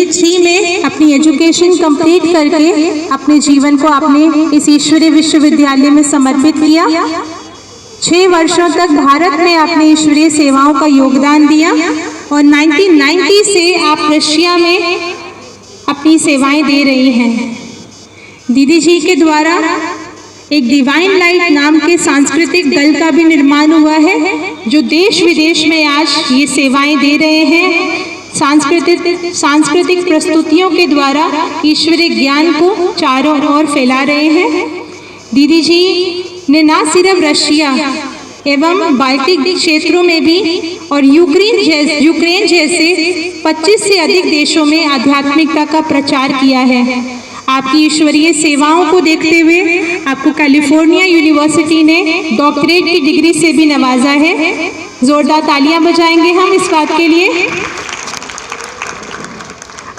जी में अपनी education complete करके अपने जीवन को आपने इस ईश्वरीय विश्वविद्यालय में समर्पित किया। 6 वर्षों तक भारत में आपने ईश्वरीय सेवाओं का योगदान दिया और 1990 से आप रशिया में अपनी सेवाएं दे रही हैं। दीदी जी के द्वारा एक डिवाइन लाइट नाम के सांस्कृतिक दल का भी निर्माण हुआ है, जो देश विदेश में आज ये सेवाएं दे रहे हैं। सांस्कृतिक प्रस्तुतियों के द्वारा ईश्वरीय ज्ञान को चारों ओर फैला रहे हैं। दीदी जी ने न सिर्फ रशिया एवं बाल्टिक क्षेत्रों में भी और यूक्रेन जैसे 25 से अधिक देशों में आध्यात्मिकता का प्रचार किया है। आपकी ईश्वरीय सेवाओं को देखते हुए आपको कैलिफोर्निया यूनिवर्सिटी ने डॉक्टरेट की डिग्री से भी नवाजा है। जोरदार तालियां बजाएंगे हम इस बात के लिए।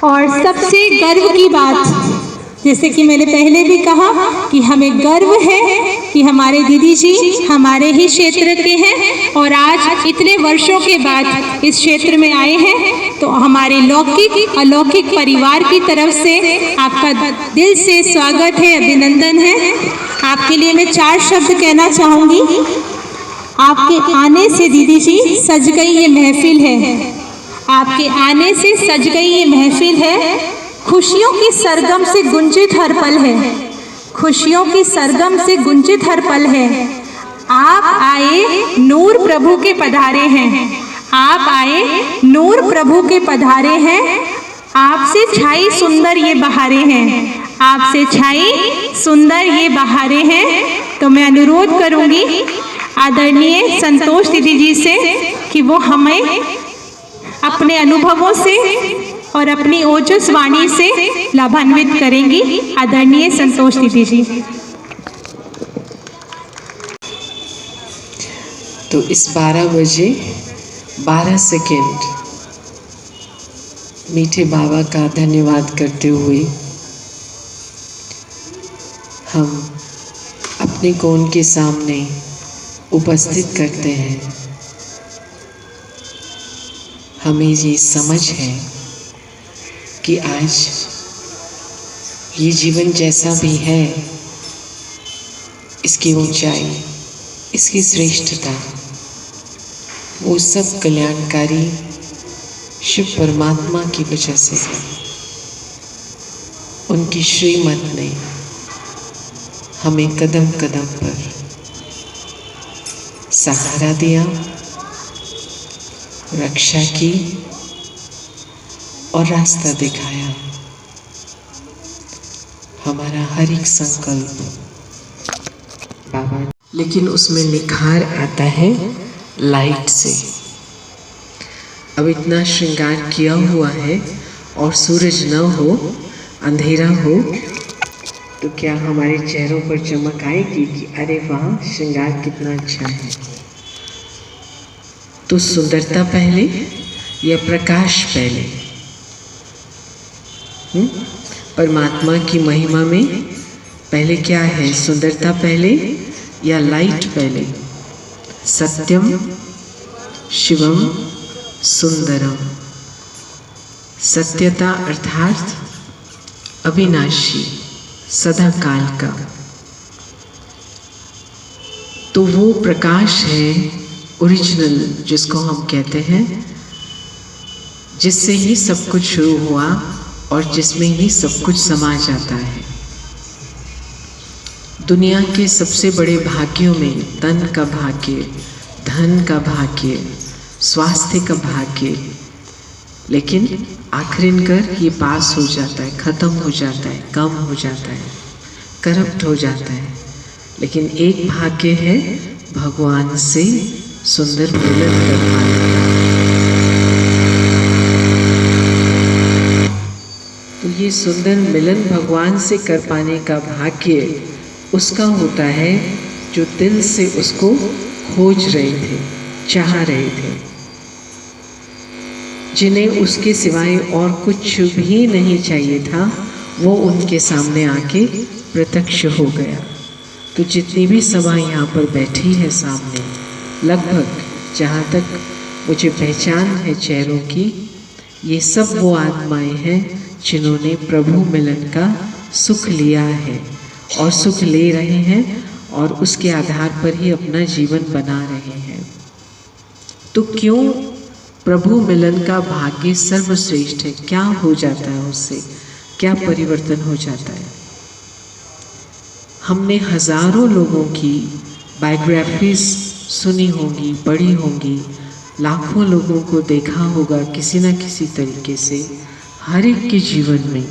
और सबसे गर्व की बात, जैसे कि मैंने पहले भी कहा कि हमें गर्व है कि हमारे दीदी जी हमारे ही क्षेत्र के हैं और आज इतने वर्षों के बाद इस क्षेत्र में आए हैं, तो हमारे लौकिक अलौकिक परिवार की तरफ से आपका दिल से स्वागत है, अभिनंदन है। आपके लिए मैं 4 शब्द कहना चाहूँगी। आपके आने से दीदी जी सज गई ये महफिल है, आपके आने से सज गई ये महफिल है। खुशियों की सरगम से गुंजित हर पल है, खुशियों की सरगम से गुंजित हर पल है। आप आए नूर प्रभु के पधारे हैं, आप आए नूर प्रभु के पधारे हैं। आपसे छाई सुंदर ये बहारें हैं, आपसे छाई सुंदर ये बहारें हैं। तो मैं अनुरोध करूंगी आदरणीय संतोष दीदी जी से कि वो हमें अपने अनुभवों से और अपनी ओजस वाणी से लाभान्वित करेंगी। आदरणीय संतोष दीदी जी। तो इस 12 बजे 12 सेकेंड मीठे बाबा का धन्यवाद करते हुए हम अपने को उनके सामने उपस्थित करते हैं। हमें ये समझ है कि आज ये जीवन जैसा भी है, इसकी ऊंचाई, इसकी श्रेष्ठता, वो सब कल्याणकारी शिव परमात्मा की वजह से है। उनकी श्रीमत ने हमें कदम कदम पर सहारा दिया, रक्षा की और रास्ता दिखाया। हमारा हर एक संकल्प बाबा, लेकिन उसमें निखार आता है लाइट से। अब इतना श्रृंगार किया हुआ है और सूरज न हो, अंधेरा हो, तो क्या हमारे चेहरों पर चमक आएगी कि अरे वाह, श्रृंगार कितना अच्छा है। तो सुंदरता पहले या प्रकाश पहले? परमात्मा की महिमा में पहले क्या है? सुंदरता पहले या लाइट पहले? सत्यम शिवम सुंदरम। सत्यता अर्थात अविनाशी, सदा काल का। तो वो प्रकाश है ओरिजिनल, जिसको हम कहते हैं, जिससे ही सब कुछ शुरू हुआ और जिसमें ही सब कुछ समा जाता है। दुनिया के सबसे बड़े भाग्यों में तन का भाग्य, धन का भाग्य, स्वास्थ्य का भाग्य, लेकिन आखिरकार ये पास हो जाता है, ख़त्म हो जाता है, कम हो जाता है, करप्ट हो जाता है। लेकिन एक भाग्य है भगवान से सुंदर मिलन कर पाने का। तो ये सुंदर मिलन भगवान से कर पाने का भाग्य उसका होता है जो दिल से उसको खोज रहे थे, चाह रहे थे, जिन्हें उसके सिवाय और कुछ भी नहीं चाहिए था, वो उनके सामने आके प्रत्यक्ष हो गया। तो जितनी भी सभा यहाँ पर बैठी है सामने, लगभग जहाँ तक मुझे पहचान है चेहरों की, ये सब वो आत्माएं हैं जिन्होंने प्रभु मिलन का सुख लिया है और सुख ले रहे हैं और उसके आधार पर ही अपना जीवन बना रहे हैं। तो क्यों प्रभु मिलन का भाग्य सर्वश्रेष्ठ है? क्या हो जाता है उससे? क्या परिवर्तन हो जाता है? हमने हजारों लोगों की बायोग्राफीज सुनी होंगी, पढ़ी होंगी, लाखों लोगों को देखा होगा किसी न किसी तरीके से। हर एक के जीवन में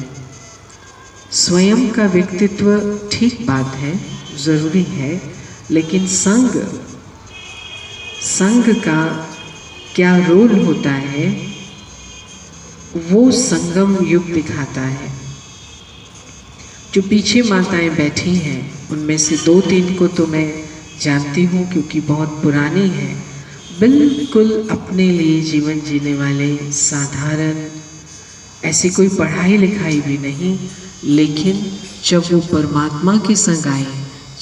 स्वयं का व्यक्तित्व ठीक बात है, ज़रूरी है, लेकिन संग का क्या रोल होता है वो संगम युग दिखाता है। जो पीछे माताएं बैठी हैं उनमें से 2-3 को तो मैं जानती हूँ क्योंकि बहुत पुरानी हैं, बिल्कुल अपने लिए जीवन जीने वाले, साधारण, ऐसी कोई पढ़ाई लिखाई भी नहीं, लेकिन जब वो परमात्मा के संग आए,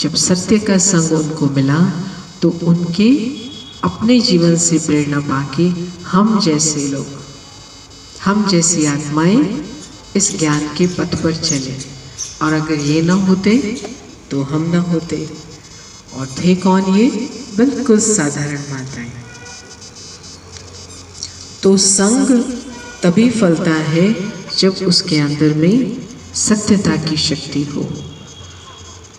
जब सत्य का संग उनको मिला, तो उनके अपने जीवन से प्रेरणा पाके हम जैसे लोग, हम जैसी आत्माएं इस ज्ञान के पथ पर चले। और अगर ये ना होते तो हम ना होते। और थे कौन ये? बिल्कुल साधारण माताएं। तो संग तभी फलता है जब उसके अंदर में सत्यता की शक्ति हो।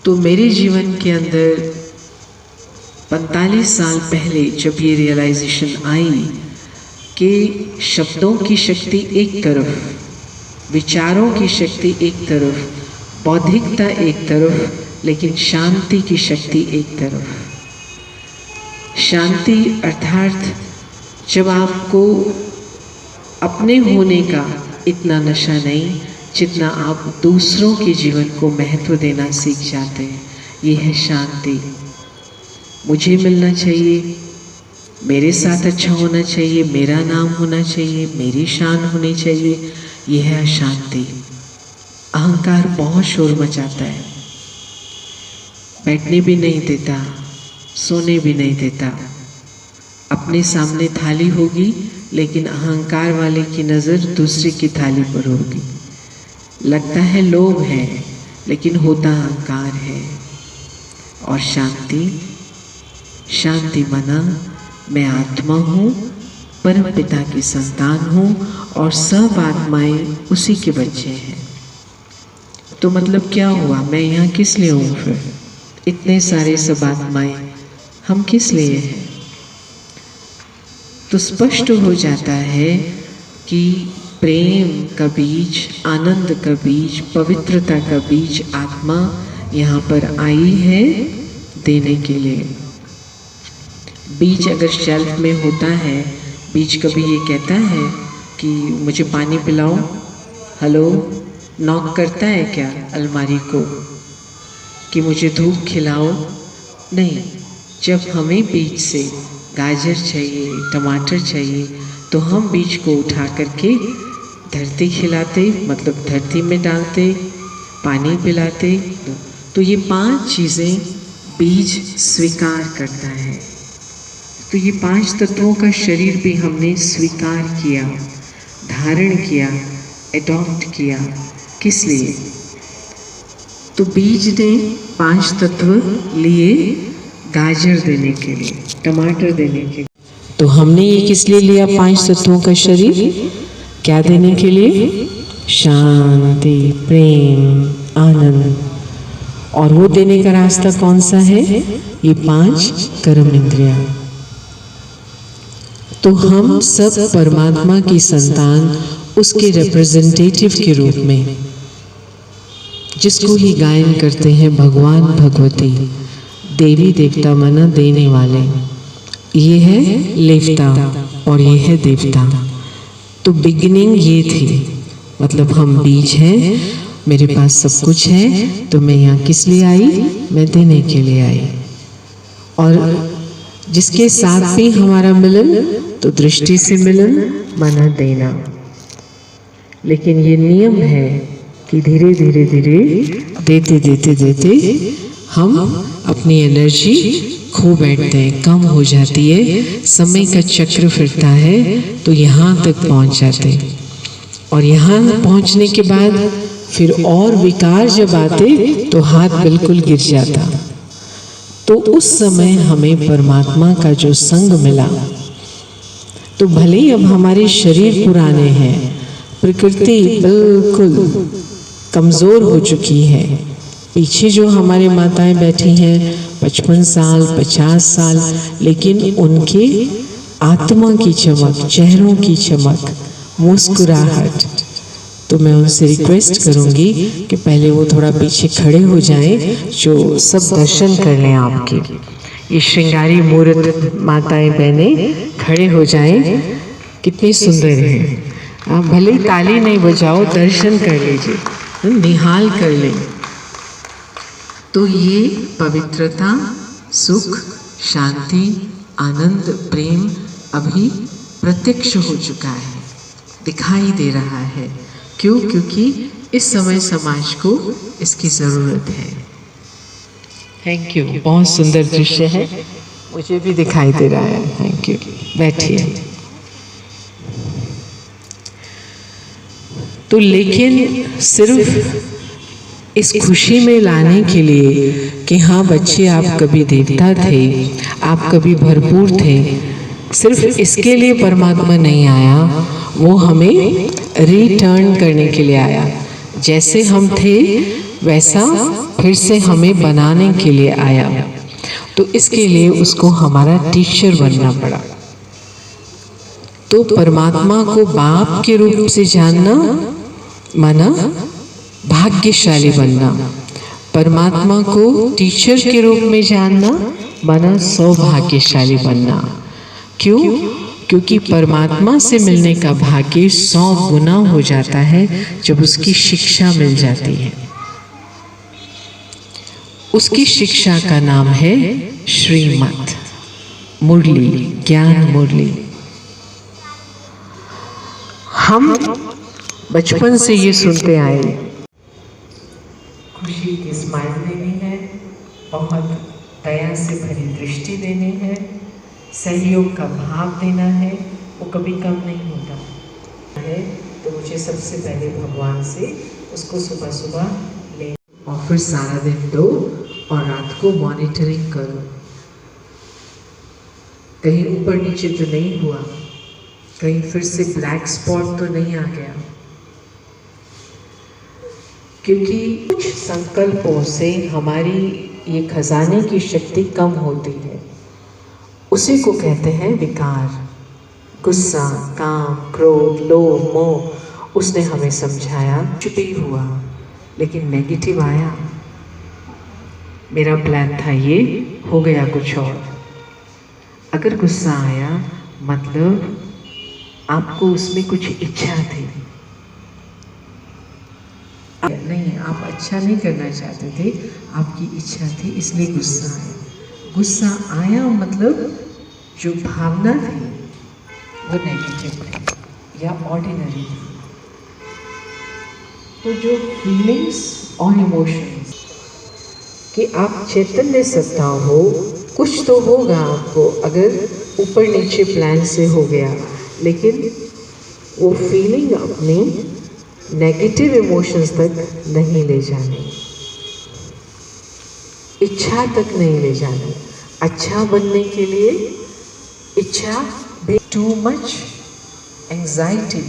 तो मेरे जीवन के अंदर 45 साल पहले जब ये रियलाइजेशन आई कि शब्दों की शक्ति एक तरफ, विचारों की शक्ति एक तरफ, बौद्धिकता एक तरफ, लेकिन शांति की शक्ति एक तरफ। शांति अर्थात जब आपको अपने होने का इतना नशा नहीं जितना आप दूसरों के जीवन को महत्व देना सीख जाते हैं, ये है शांति। मुझे मिलना चाहिए, मेरे साथ अच्छा होना चाहिए, मेरा नाम होना चाहिए, मेरी शान होनी चाहिए, ये है अशांति। अहंकार बहुत शोर मचाता है, बैठने भी नहीं देता, सोने भी नहीं देता। अपने सामने थाली होगी लेकिन अहंकार वाले की नज़र दूसरे की थाली पर होगी। लगता है लोभ है लेकिन होता अहंकार है। और शांति मना, मैं आत्मा हूँ, परम पिता की संतान हूँ और सब आत्माएं उसी के बच्चे हैं। तो मतलब क्या हुआ? मैं यहाँ किस लिए हूँ? फिर इतने सारे सब आत्माएं हम किस लिए हैं? तो स्पष्ट हो जाता है कि प्रेम का बीज, आनंद का बीज, पवित्रता का बीज आत्मा यहाँ पर आई है देने के लिए। बीज अगर शेल्फ में होता है, बीज कभी ये कहता है कि मुझे पानी पिलाओ? हेलो, नॉक करता है क्या अलमारी को कि मुझे धूप खिलाओ? नहीं। जब हमें बीज से गाजर चाहिए, टमाटर चाहिए, तो हम बीज को उठा करके धरती खिलाते, मतलब धरती में डालते, पानी पिलाते। तो ये 5 चीज़ें बीज स्वीकार करता है। तो ये 5 तत्वों का शरीर भी हमने स्वीकार किया, धारण किया, एडॉप्ट किया। किस लिए? तो बीज ने 5 तत्व लिए गाजर देने के लिए, टमाटर देने के लिए। तो हमने ये किस लिए लिया 5 तत्वों का शरीर? क्या देने के लिए? शांति, प्रेम, आनंद। और वो देने का रास्ता कौन सा है? ये 5 कर्म इंद्रियां। तो हम सब परमात्मा की संतान, उसके रिप्रेजेंटेटिव के रूप में, जिसको ही गायन करते हैं भगवान भगवती, देवी देवता मना देने वाले। ये है लेवता और ये है देवता। तो बिगिनिंग ये थी, मतलब हम बीज हैं, मेरे पास सब कुछ है, तो मैं यहाँ किस लिए आई? मैं देने के लिए आई। और जिसके साथ भी हमारा मिलन, तो दृष्टि से मिलन मना देना। लेकिन ये नियम है कि धीरे धीरे धीरे देते देते देते हम अपनी एनर्जी खो बैठते हैं, कम हो जाती है, समय का चक्र फिरता है, तो यहाँ तक पहुँच जाते हैं। और यहाँ पहुँचने के बाद फिर और विकार जब आते तो हाथ बिल्कुल गिर जाता। तो उस समय हमें परमात्मा का जो संग मिला, तो भले ही अब हमारे शरीर पुराने हैं, प्रकृति बिल्कुल कमज़ोर हो चुकी है। पीछे जो हमारे माताएं बैठी हैं 55 साल 50 साल, लेकिन उनके आत्मा की चमक, चेहरों की चमक, मुस्कुराहट। तो मैं उनसे रिक्वेस्ट करूंगी कि पहले वो थोड़ा पीछे खड़े हो जाएं, जो सब दर्शन कर लें आपके। ये श्रृंगारी मूर्त माताएं बहनें खड़े हो जाएं, कितनी सुंदर है। आप भले ही ताली नहीं बजाओ, दर्शन कर लीजिए, निहाल कर लें। तो ये पवित्रता, सुख, शांति, आनंद, प्रेम अभी प्रत्यक्ष हो चुका है, दिखाई दे रहा है। क्यों? क्योंकि इस समय समाज को इसकी ज़रूरत है। थैंक यू, बहुत सुंदर दृश्य है, मुझे भी दिखाई दे रहा है। थैंक यू, बैठिए। तो लेकिन सिर्फ इस खुशी में लाने के लिए कि हाँ बच्चे आप कभी देवता थे, आप कभी भरपूर थे, सिर्फ इसके लिए परमात्मा नहीं आया, वो हमें रिटर्न करने के लिए आया। जैसे हम थे वैसा फिर से हमें बनाने के लिए आया। तो इसके लिए उसको हमारा टीचर बनना पड़ा। तो परमात्मा को बाप के रूप से जानना माना भाग्यशाली बनना, परमात्मा को टीचर के रूप में जानना माना सौभाग्यशाली बनना। क्यों? क्योंकि परमात्मा से मिलने का भाग्य 100 गुना हो जाता है जब उसकी शिक्षा मिल जाती है। उसकी शिक्षा का नाम है श्रीमत मुरली, ज्ञान मुरली। हम बचपन से ये सुनते आए, खुशी की स्माइल देनी है, बहुत दया से भरी दृष्टि देनी है, सहयोग का भाव देना है, वो कभी कम नहीं होता है। तो मुझे सबसे पहले भगवान से उसको सुबह सुबह ले और फिर सारा दिन दो और रात को मॉनिटरिंग करो, कहीं ऊपर नीचे तो नहीं हुआ, कहीं फिर से ब्लैक स्पॉट तो नहीं आ गया। क्योंकि कुछ संकल्पों से हमारी ये खजाने की शक्ति कम होती है, उसी को कहते हैं विकार। गुस्सा, काम, क्रोध, लोभ, मोह, उसने हमें समझाया, कुछ भी हुआ, लेकिन नेगेटिव आया। मेरा प्लान था ये, हो गया कुछ और। अगर गुस्सा आया मतलब आपको उसमें कुछ इच्छा थी, नहीं, आप अच्छा नहीं करना चाहते थे, आपकी इच्छा थी, इसलिए गुस्सा आया। गुस्सा आया मतलब जो भावना थी वो नेगेटिव थी या ऑर्डिनरी थी। तो जो फीलिंग्स और इमोशंस कि आप चैतन्य सत्ता हो, कुछ तो होगा आपको, अगर ऊपर नीचे प्लान से हो गया, लेकिन वो फीलिंग अपनी नेगेटिव इमोशंस तक नहीं ले जानी, इच्छा तक नहीं ले जानी। अच्छा बनने के लिए इच्छा भी, टू मच एंजाइटी,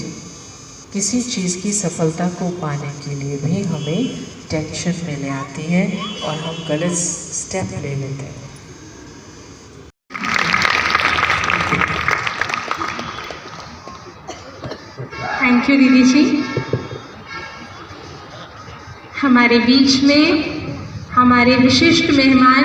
किसी चीज़ की सफलता को पाने के लिए भी हमें टेंशन में ले आती है और हम गलत स्टेप ले लेते हैं। थैंक यू दीदी जी। हमारे बीच में हमारे विशिष्ट मेहमान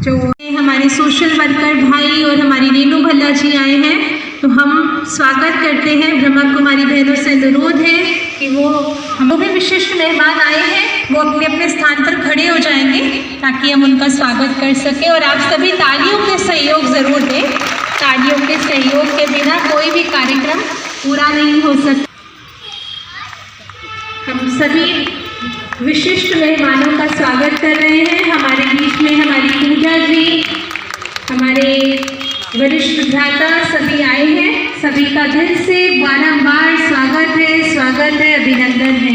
जो हमारे सोशल वर्कर भाई और हमारी रेणु भल्ला जी आए हैं, तो हम स्वागत करते हैं। ब्रह्मा कुमारी बहनों से अनुरोध है कि वो हम भी विशिष्ट मेहमान आए हैं, वो अपने अपने स्थान पर खड़े हो जाएंगे ताकि हम उनका स्वागत कर सकें। और आप सभी तालियों के सहयोग ज़रूर दें, तालियों के सहयोग के बिना कोई भी कार्यक्रम पूरा नहीं हो सकता। हम सभी विशिष्ट मेहमानों का स्वागत कर रहे हैं। हमारे बीच में हमारी पूजा जी, हमारे वरिष्ठ भ्राता सभी आए हैं, सभी का दिल से बारंबार स्वागत। स्वागत है, अभिनंदन है।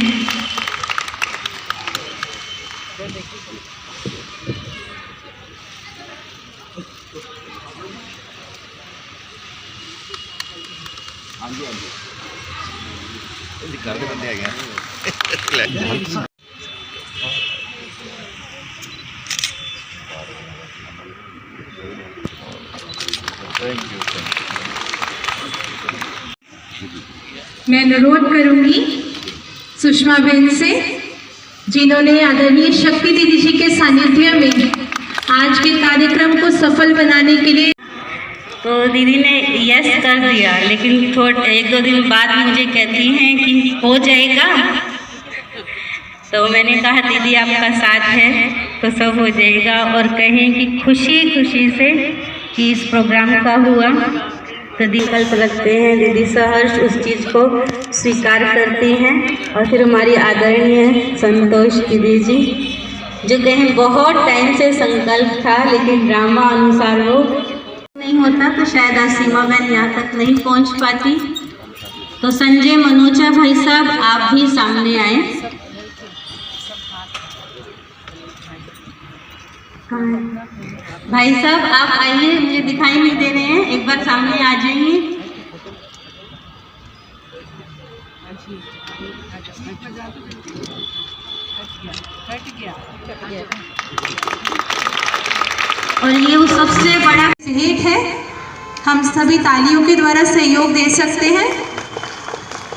मैं अनुरोध करूंगी सुषमा बहन से, जिन्होंने आदरणीय शक्ति दीदी जी के सानिध्य में आज के कार्यक्रम को सफल बनाने के लिए। तो दीदी ने यस कर दिया, लेकिन एक दो दिन बाद मुझे कहती हैं कि हो जाएगा। तो मैंने कहा दीदी आपका साथ है तो सब हो जाएगा, और कहें कि खुशी खुशी से कि इस प्रोग्राम का हुआ। तो विकल्प रखते हैं, दीदी सहर्ष उस चीज़ को स्वीकार करती हैं। और फिर हमारी आदरणीय संतोष दीदी जी, जो कहें बहुत टाइम से संकल्प था, लेकिन ड्रामा अनुसार वो नहीं होता, तो शायद आज सीमा बहन यहाँ तक नहीं पहुँच पाती। तो संजय मनोजा भाई साहब, आप भी सामने आए। भाई साहब आप आइए, मुझे दिखाई नहीं दे रहे हैं, एक बार सामने आ जाइए। और ये वो सबसे बड़ा एक है, हम सभी तालियों के द्वारा सहयोग दे सकते हैं।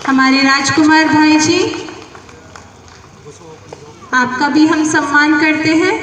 हमारे राजकुमार भाई जी, आपका भी हम सम्मान करते हैं।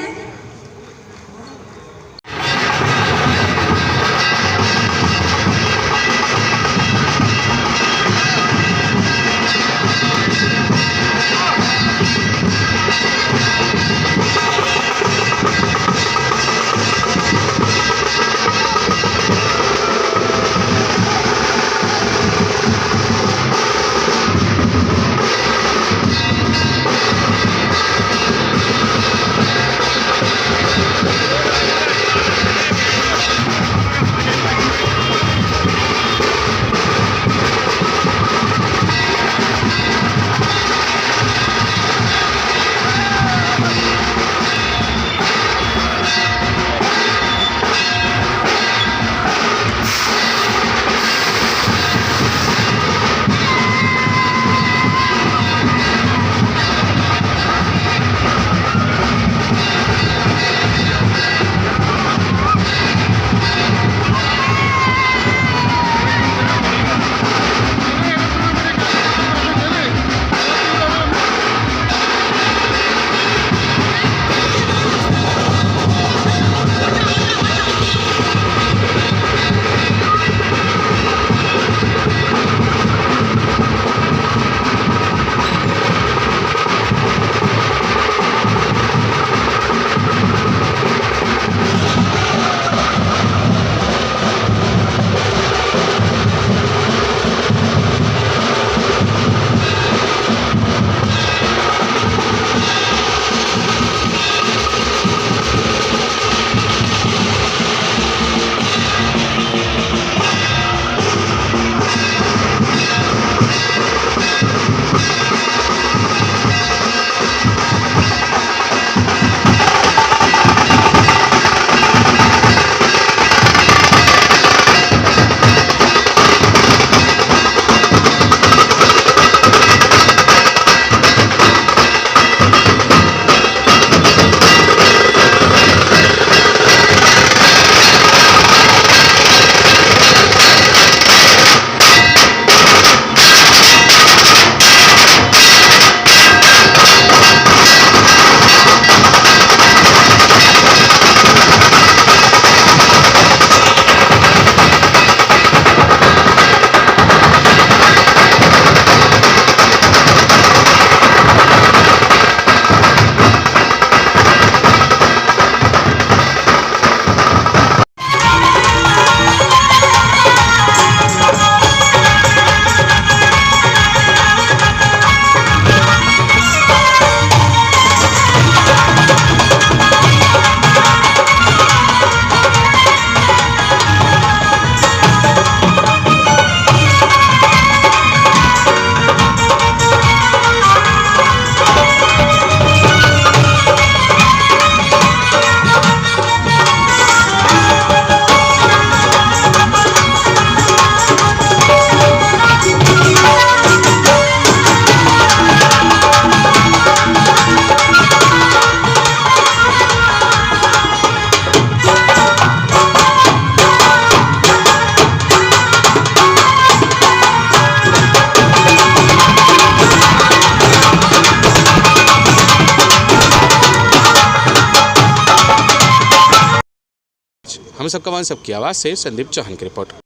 हम सबका मन सबकी आवाज़ से संदीप चौहान की रिपोर्ट।